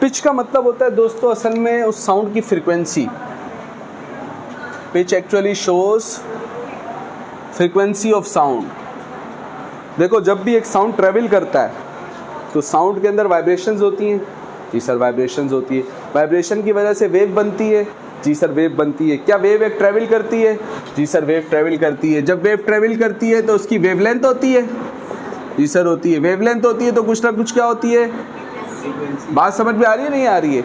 Pitch का मतलब होता है दोस्तों असल में उस साउंड की frequency. Pitch actually shows frequency of sound. देखो जब भी एक साउंड ट्रेवल करता है तो साउंड के अंदर वाइब्रेशंस होती हैं। जी सर वाइब्रेशंस होती है। वाइब्रेशन की वजह से वेव बनती है। जी सर वेव बनती है। क्या वेव एक ट्रेवल करती है? जी सर वेव ट्रेवल करती है। जब वेव ट्रेवल करती है तो उसकी वेवलेंथ होती है। जी सर होती है। वेवलेंथ होती है तो कुछ ना कुछ क्या होती है? बात समझ में आ रही है नहीं आ रही है?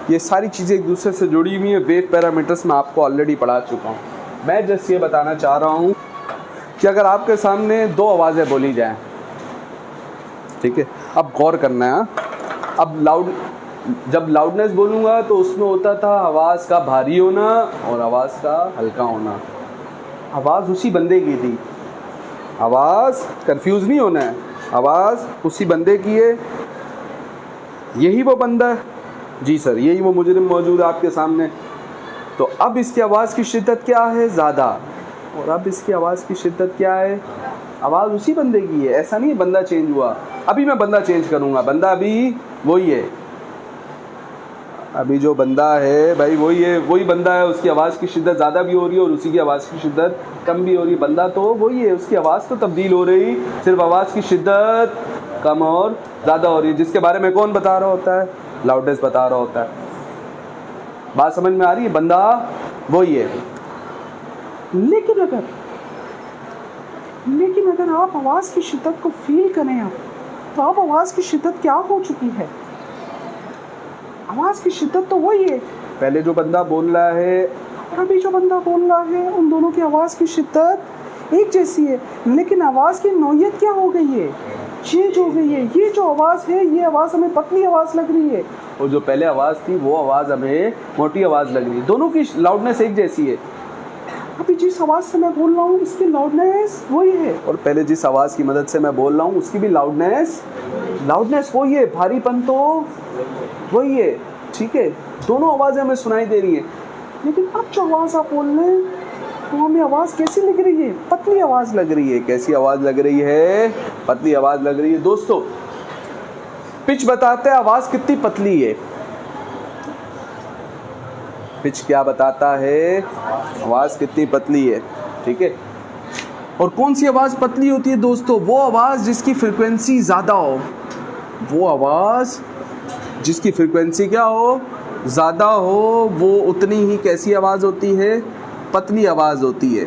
ये सारी चीज़ें एक दूसरे से जुड़ी हुई है। वेव पैरामीटर्स मैं आपको ऑलरेडी पढ़ा चुका हूँ। मैं जस्ट ये बताना चाह रहा हूँ कि अगर आपके सामने दो आवाज़ें बोली जाएं, ठीक है, अब गौर करना है। अब जब लाउडनेस बोलूँगा तो उसमें होता था आवाज़ का भारी होना और आवाज़ का हल्का होना। आवाज़ उसी बंदे की थी। आवाज़ कंफ्यूज नहीं होना है, आवाज़ उसी बंदे की है। यही वो बंदा है। जी सर यही वो मुजरिम मौजूद है आपके सामने। तो अब इसकी आवाज़ की शिद्दत क्या है? ज़्यादा। और अब इसकी आवाज़ की शिद्दत क्या है? आवाज़ उसी बंदे की है। ऐसा नहीं है बंदा चेंज हुआ। अभी मैं बंदा चेंज करूँगा, बंदा अभी वही है। अभी जो बंदा है भाई वही है, वही बंदा है। उसकी आवाज़ की शिद्दत ज़्यादा भी हो रही है और उसी की आवाज़ की शिद्दत कम भी हो रही है। बंदा तो वही है, उसकी आवाज़ तो तब्दील हो रही, सिर्फ आवाज़ की शिद्दत कम और ज़्यादा हो रही है। जिसके बारे में कौन बता रहा होता है? लाउडनेस बता रहा होता है। बात समझ में आ रही है? बंदा वही है। लेकिन अगर आप आवाज़ की शिद्दत को फील करें आप, तो आप आवाज़ की शिद्दत क्या हो चुकी है? आवाज़ की शिद्दत तो वही है। पहले जो बंदा बोल रहा है और अभी जो बंदा बोल रहा है, उन दोनों की आवाज़ की शिद्दत एक जैसी है, लेकिन आवाज़ की नौइयत क्या हो गई है? चेंज हो गई है। ये जो आवाज़ है, ये आवाज़ हमें पतली आवाज़ लग रही है, और जो पहले आवाज़ थी वो आवाज़ हमें मोटी आवाज़ लग रही है। दोनों की लाउडनेस एक जैसी है। अभी जिस आवाज़ से मैं बोल रहा हूँ इसकी लाउडनेस वही है, और पहले जिस आवाज़ की मदद से मैं बोल रहा हूँ उसकी भी लाउडनेस वही है। भारीपन तो वही है। ठीक है, दोनों आवाज़ें हमें सुनाई दे रही हैं। लेकिन अब जो आवाज़ आप बोल रहे हैं तो हमें आवाज़ कैसी लग रही है? पतली आवाज़ लग रही है। कैसी आवाज़ लग रही है? पतली आवाज़ लग रही है। दोस्तों पिच बताते हैं आवाज़ कितनी पतली है। पिच क्या बताता है? आवाज़ कितनी पतली है। ठीक है, और कौन सी आवाज़ पतली होती है दोस्तों? वो आवाज़ जिसकी फ्रिक्वेंसी ज़्यादा हो। वो आवाज़ जिसकी फ्रिक्वेंसी क्या हो? ज़्यादा हो। वो उतनी ही कैसी आवाज़ होती है? पतली आवाज़ होती है।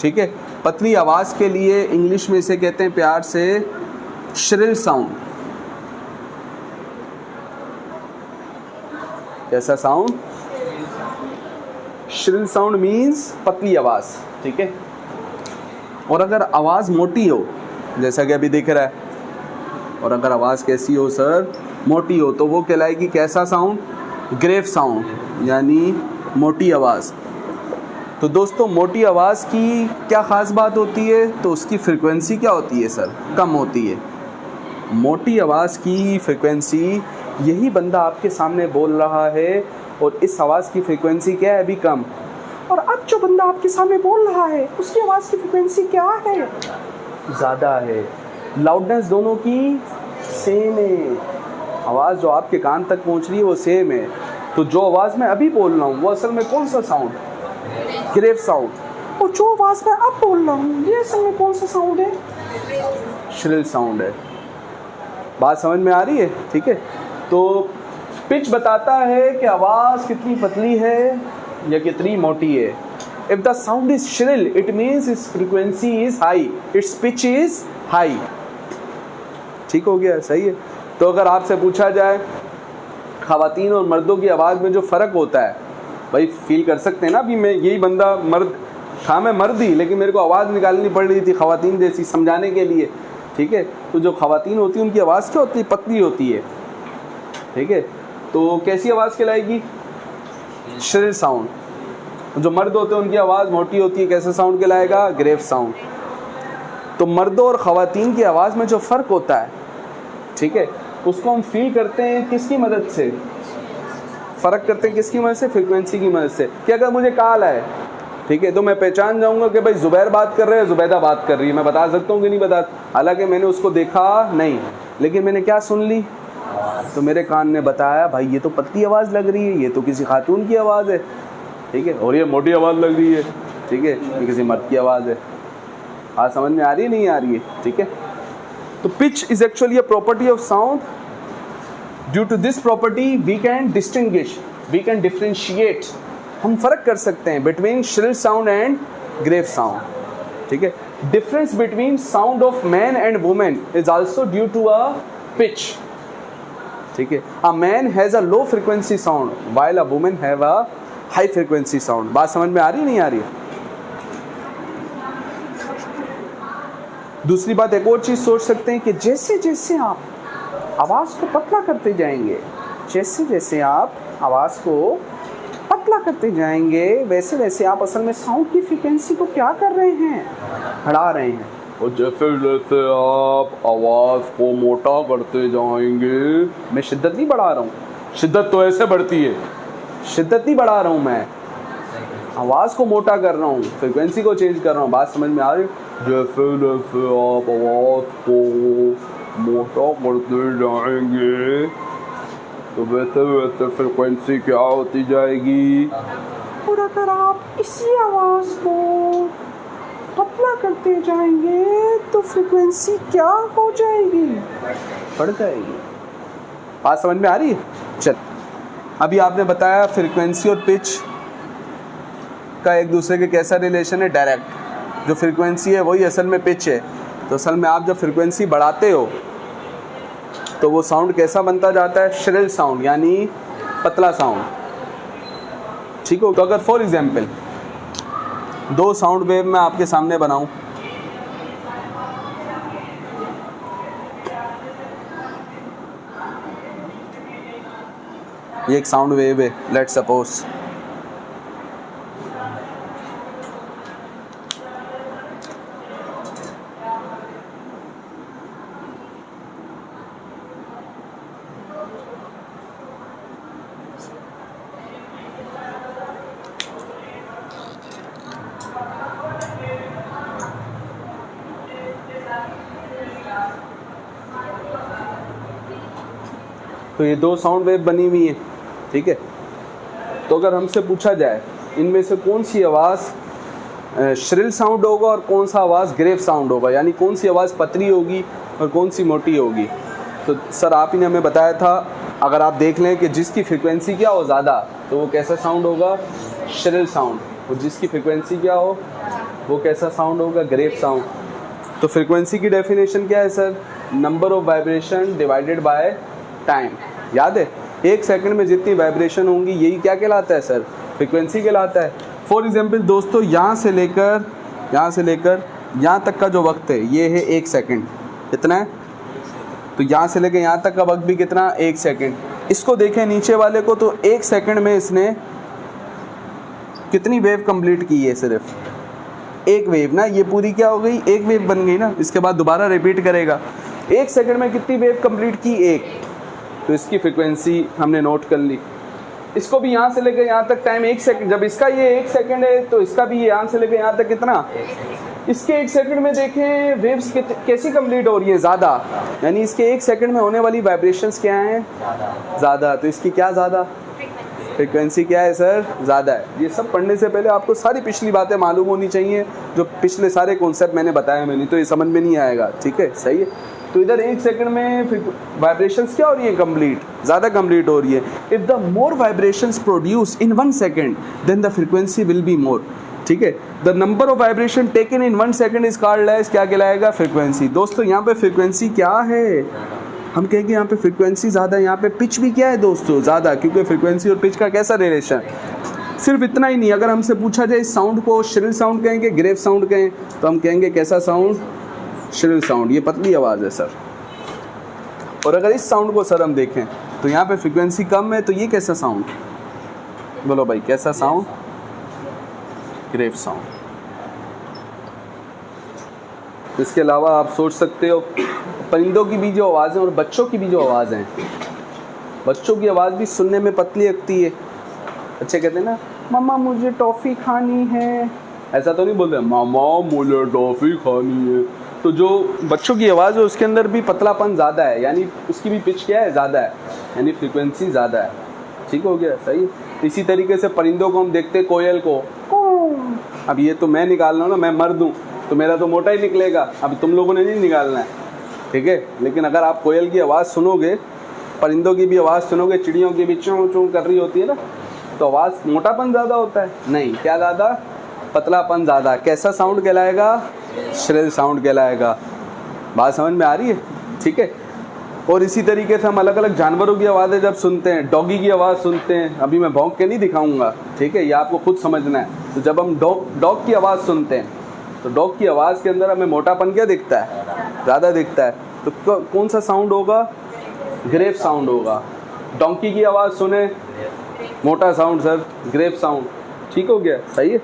ठीक है, पतली आवाज़ के लिए इंग्लिश में इसे कहते हैं प्यार से श्रिल साउंड। कैसा साउंड? श्रिल साउंड मीन्स पतली आवाज़। ठीक है, और अगर आवाज़ मोटी हो जैसा कि अभी दिख रहा है, और अगर आवाज़ कैसी हो सर? मोटी हो, तो वो कहलाएगी कैसा साउंड? ग्रेव साउंड, यानी मोटी आवाज़। तो दोस्तों मोटी आवाज़ की क्या ख़ास बात होती है? तो उसकी फ्रिक्वेंसी क्या होती है सर? कम होती है। मोटी आवाज़ की फ्रिक्वेंसी, यही बंदा आपके सामने बोल रहा है और इस आवाज़ की फ्रिक्वेंसी क्या है? अभी कम। और अब जो बंदा आपके सामने बोल रहा है उसकी आवाज़ की फ्रिक्वेंसी क्या है? ज़्यादा है। लाउडनेस दोनों की सेम है। आवाज़ जो आपके कान तक पहुंच रही है वो सेम है। तो जो आवाज़ मैं अभी बोल रहा हूँ वो असल में कौन सा साउंड? Grave sound. और जो आवाज़ मैं अब बोल रहा हूँ ये असल में कौन सा साउंड है? श्रिल साउंड है। बात समझ में आ रही है? ठीक है, तो पिच बताता है कि आवाज़ कितनी पतली है या कितनी मोटी है। If the sound is shrill it means it's frequency is high, it's pitch is high. ठीक हो गया? सही है। तो अगर आपसे पूछा जाए ख़वातीन और मर्दों की आवाज़ में जो फ़र्क होता है, भाई फील कर सकते हैं ना। अभी मैं यही बंदा मर्द था, मैं मर्द ही, लेकिन मेरे को आवाज़ निकालनी पड़ रही थी ख़वातीन जैसी समझाने के लिए। ठीक है, तो जो ख़वातीन होती है उनकी आवाज़ क्या होती है? पतली होती है। ठीक है, तो कैसी आवाज़ कहलाएगी? Shrill sound. जो मर्द होते हैं उनकी आवाज़ मोटी होती है, कैसा साउंड कहलाएगा? Grave sound. तो मर्दों और ख़वातीन की आवाज़ में जो फ़र्क होता है, ठीक है, उसको हम फील करते हैं किसकी मदद से? फ़र्क करते हैं किसकी मदद से? फ्रीक्वेंसी की मदद से। कि अगर मुझे कॉल है, ठीक है, तो मैं पहचान जाऊंगा कि भाई ज़ुबैर बात कर रहे हैं, ज़ुबैदा बात कर रही है। मैं बता सकता हूँ कि नहीं बता? हालांकि मैंने उसको देखा नहीं, लेकिन मैंने क्या सुन ली? तो मेरे कान ने बताया भाई ये तो पतली आवाज़ लग रही है, ये तो किसी खातून की आवाज़ है, ठीक है, और ये मोटी आवाज़ लग रही है, ठीक है, ये किसी मर्द की आवाज़ है। आज समझ में आ रही है नहीं आ रही है, ठीक है। तो pitch is actually a property of sound. Due to this property we can distinguish, we can differentiate, हम फर्क कर सकते हैं between shrill sound and grave sound, ठीक है। Difference between sound of man and women is also due to a pitch, ठीक है। A man has a low frequency sound while a women have a high frequency sound. बात समझ में आ रही नहीं आ रही है? दूसरी बात एक और चीज सोच सकते हैं कि जैसे जैसे आप आवाज को पतला करते जाएंगे, जैसे जैसे आप आवाज को पतला करते जाएंगे, वैसे वैसे आप असल में साउंड की फ्रीक्वेंसी को क्या कर रहे हैं, बढ़ा रहे हैं। और जैसे जैसे आप आवाज को मोटा करते जाएंगे, मैं शिद्दत नहीं बढ़ा रहा हूँ, शिद्दत तो ऐसे बढ़ती है, शिद्दत नहीं बढ़ा रहा हूँ मैं, आवाज को मोटा कर रहा हूँ, फ्रीक्वेंसी को चेंज कर रहा हूँ। बात समझ में आ रही है? जैसे जैसे आप आवाज को मोटा करते जाएंगे तो वैसे वैसे फ्रीक्वेंसी क्या होती जाएगी। और अगर आप इसी आवाज को पतला करते जाएंगे तो फ्रीक्वेंसी क्या हो जाएगी, बढ़ जाएगी। बात समझ में आ रही है? चल, अभी आपने बताया फ्रीक्वेंसी और पिच का एक दूसरे के कैसा रिलेशन है, डायरेक्ट। जो फ्रीक्वेंसी है वही असल में पिच है। तो असल में आप जब फ्रीक्वेंसी बढ़ाते हो तो वो साउंड कैसा बनता जाता है, श्रिल साउंड, यानी पतला साउंड, ठीक हो। तो अगर फॉर एग्जांपल दो साउंड वेव मैं आपके सामने बनाऊं, ये एक साउंड वेव है, लेट्स सपोज, तो ये दो साउंड वेव बनी हुई है, ठीक है। तो अगर हमसे पूछा जाए इनमें से कौन सी आवाज़ श्रिल साउंड होगा और कौन सा आवाज़ ग्रेव साउंड होगा, यानी कौन सी आवाज़ पतली होगी और कौन सी मोटी होगी, तो सर आप ही ने हमें बताया था अगर आप देख लें कि जिसकी फ्रीक्वेंसी क्या हो ज़्यादा तो वो कैसा साउंड होगा, श्रिल साउंड, और जिसकी फ्रीक्वेंसी क्या हो वो कैसा साउंड होगा, ग्रेव साउंड। तो फ्रीक्वेंसी की डेफिनेशन क्या है sir, number of vibration divided by time. याद है, एक सेकंड में जितनी वाइब्रेशन होंगी यही क्या कहलाता है सर, फ्रीक्वेंसी कहलाता है। फॉर एग्जांपल दोस्तों, यहाँ से लेकर यहाँ तक का जो वक्त है ये है 1 सेकंड, कितना है, तो यहाँ से लेकर यहाँ तक का वक्त भी कितना, 1 सेकंड। इसको देखें नीचे वाले को, तो 1 सेकंड में इसने कितनी वेव कंप्लीट की है, सिर्फ एक वेव ना, ये पूरी क्या हो गई, एक वेव बन गई ना। इसके बाद दोबारा रिपीट करेगा, 1 सेकंड में कितनी वेव कंप्लीट की, 1, तो इसकी फ्रीक्वेंसी हमने नोट कर ली। इसको भी यहाँ से लेकर यहाँ तक टाइम 1 सेकंड, जब इसका ये 1 सेकंड है तो इसका भी यहाँ से लेकर यहाँ तक कितना, इसके 1 सेकंड में देखें वेव्स कैसी कंप्लीट हो रही है, ज़्यादा, यानी इसके 1 सेकंड में होने वाली वाइब्रेशंस क्या हैं, ज़्यादा। तो इसकी क्या ज़्यादा, फ्रीक्वेंसी क्या है सर, ज़्यादा है। ये सब पढ़ने से पहले आपको सारी पिछली बातें मालूम होनी चाहिए, जो पिछले सारे कॉन्सेप्ट मैंने बताए मैंने, तो ये समझ में नहीं आएगा, ठीक है, सही है। तो इधर 1 सेकंड में वाइब्रेशंस क्या हो रही है, कंप्लीट, ज़्यादा कंप्लीट हो रही है। If the more vibrations produce in 1 second then the frequency will be more, ठीक है। The number of vibration taken in 1 second is called as, क्या कहलाएगा, फ्रीक्वेंसी। दोस्तों यहाँ पे फ्रीक्वेंसी क्या है, हम कहेंगे यहाँ पे फ्रीक्वेंसी ज़्यादा है, यहाँ पे पिच भी क्या है दोस्तों, ज़्यादा, क्योंकि फ्रीक्वेंसी और पिच का कैसा रिलेशन। सिर्फ इतना ही नहीं, अगर हमसे पूछा जाए इस साउंड को श्रिल साउंड कहेंगे, ग्रेव साउंड कहें, तो हम कहेंगे कैसा साउंड, श्रिल साउंड, ये पतली आवाज़ है सर। और अगर इस साउंड को सर हम देखें तो यहाँ पे फ्रीक्वेंसी कम है, तो ये कैसा साउंड, बोलो भाई कैसा साउंड, ग्रेव साउंड। इसके अलावा आप सोच सकते हो परिंदों की भी जो आवाज़ें और बच्चों की भी जो आवाज़ हैं, बच्चों की आवाज़ भी सुनने में पतली लगती है। बच्चे कहते हैं ना, मम्मा मुझे टॉफ़ी खानी है, ऐसा तो नहीं बोलते मामा मुझे टॉफ़ी खानी है, तो जो बच्चों की आवाज़ है उसके अंदर भी पतलापन ज़्यादा है, यानी उसकी भी पिच क्या है, ज़्यादा है, यानी फ्रीक्वेंसी ज़्यादा है। ठीक हो गया, सही। इसी तरीके से परिंदों को हम देखते, कोयल को, अब ये तो मैं निकाल रहा हूँ ना, मैं मर्द हूँ तो मेरा तो मोटा ही निकलेगा, अब तुम लोगों ने नहीं निकालना है, ठीक है। लेकिन अगर आप कोयल की आवाज़ सुनोगे, परिंदों की भी आवाज़ सुनोगे, चिड़ियों की भी चूं चूं कर रही होती है ना, तो आवाज़ मोटापन ज़्यादा होता है, नहीं, क्या ज़्यादा, पतलापन ज़्यादा। कैसा साउंड कहलाएगा, श्रिल साउंड कहलाएगा। बात समझ में आ रही है, ठीक है। और इसी तरीके से हम अलग अलग जानवरों की आवाज़ें जब सुनते हैं, डॉगी की आवाज़ सुनते हैं, अभी मैं भौंक के नहीं दिखाऊंगा, ठीक है, ये आपको खुद समझना है। तो जब हम डॉग की आवाज़ सुनते हैं तो डॉग की आवाज़ के अंदर हमें मोटापन क्या दिखता है, ज़्यादा दिखता है। तो कौन सा साउंड होगा, ग्रेव साउंड होगा। डोंकी की आवाज़ सुने, मोटा साउंड सर, ग्रेव साउंड। ठीक हो गया, सही है।